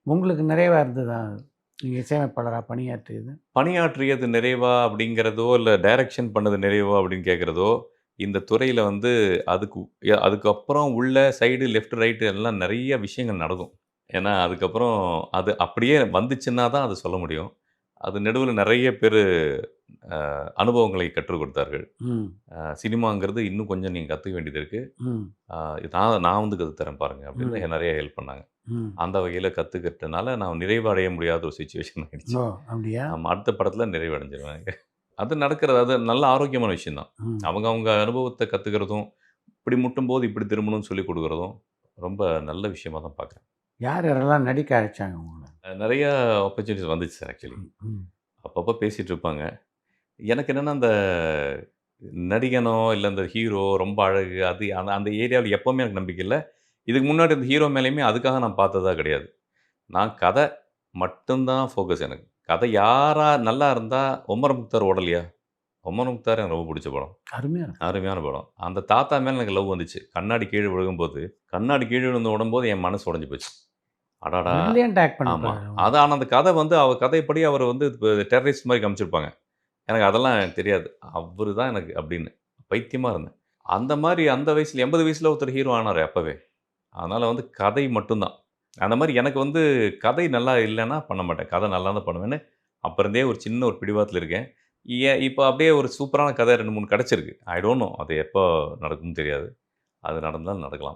உங்களுக்கு நிறைவா இருந்ததா? நீங்க இசையமைப்பாளரா பணியாற்றியது? பணியாற்றியது நிறைவா அப்படிங்கிறதோ, இல்ல டைரக்ஷன் பண்ணது நிறைவா அப்படின்னு கேட்கிறதோ, இந்த துறையில வந்து அதுக்கு அதுக்கப்புறம் உள்ள சைடு, லெஃப்ட், ரைட் எல்லாம் நெறைய விஷயங்கள் நடக்கும். ஏன்னா, அதுக்கப்புறம் அது அப்படியே வந்துச்சுன்னா தான் அத சொல்ல முடியும். அது நடுவுல நெறைய பேரு அனுபவங்களை கற்றுக் கொடுத்தார்கள். ம். சினிமாங்கிறது இன்னும் கொஞ்சம் நீங்க கத்துக்க வேண்டியது இருக்கு. ம். அ நான் நான் வந்து கத்து தரேன் பாருங்க ம். அப்படின்னு நெறைய ஹெல்ப் பண்ணாங்க. ம். அந்த வகையில கத்துக்கிட்டனால நான் நிறைவு அடைய முடியாத ஒரு சிச்சுவேஷன் ஆயிடுச்சு. ஓ! அப்படியா? ஆமா. அடுத்த படத்துல நிறைவு அடைஞ்சிருவேன். அது நடக்கிறது. அது நல்ல ஆரோக்கியமான விஷயம் தான். ம். அவங்க அனுபவத்த கத்துக்கிறதும், இப்படி முட்டும்போது இப்படி திரும்பணும்னு சொல்லிக் குடுக்குறதும், ரொம்ப நல்ல விஷயமா தான் பார்க்குறேன். யார் யாரெல்லாம் நடிக்க அழைச்சாங்க உங்கள? நெறைய ஆப்பர்ச்சுனிட்டீஸ் வந்துச்சு சார் ஆக்சுவலி. ம். ம். அப்பப்போ பேசிட்டு இருப்பாங்க. எனக்கு என்னன்னா, அந்த நடிகனோ, இல்ல அந்த ஹீரோ ரொம்ப அழகு, அது அந்த அந்த ஏரியாவுல எப்பவுமே எனக்கு நம்பிக்கை இல்ல. இதுக்கு முன்னாடி இந்த ஹீரோ மேலயுமே அதுக்காக நான் பார்த்ததா கிடையாது. நான் கதை மட்டும் தான் ஃபோக்கஸ் எனக்கு. கதை யாரா நல்லா இருந்தா, ஒமர் முக்தார் ஓடலையா? ஒமர் முக்தார் எனக்கு ரொம்ப புடிச்ச படம். அருமையா இருக்கும். அருமையான படம். அந்த தாத்தா மேல எனக்கு லவ் வந்துச்சு. கண்ணாடி கீழ விழுகும்போது, கண்ணாடி கீழ விழுந்து உடம்போது என் மனசு உடைஞ்சு போச்சு. அடடா! பிரில்லியன்ட் ஆக்ட் ஆமா. பண்ணிருப்பாரு அவரு. ஆனா அந்த கதை வந்து கதைப்படி அவர வந்து டெரரிஸ்ட் மாரி காமிச்சிருப்பாங்க. எனக்கு அதெல்லாம் எனக்கு தெரியாது. அவரு தான் எனக்கு அப்படின்னு. பைத்தியமா இருந்தேன். அந்த மாரி அந்த வயசுல 80 வயசுல ஒருத்தர் ஹீரோ ஆனாரு அப்பவே. அதனால வந்து கதை மட்டும் தான். அந்த மாரி எனக்கு வந்து கதை நல்லா இல்லன்னா பண்ண மாட்டேன். கதை நல்லா தான் பண்ணுவேன்னு, அப்ப இருந்தே ஒரு சின்ன ஒரு பிடிவாதத்துல இருக்கேன். இப்ப அப்படியே ஒரு சூப்பரான கதை 2, 3 கிடைச்சிருக்கு. I don't know. அது எப்போ நடக்கும்னு தெரியாது. அது நடந்தால் நடக்கலாம்.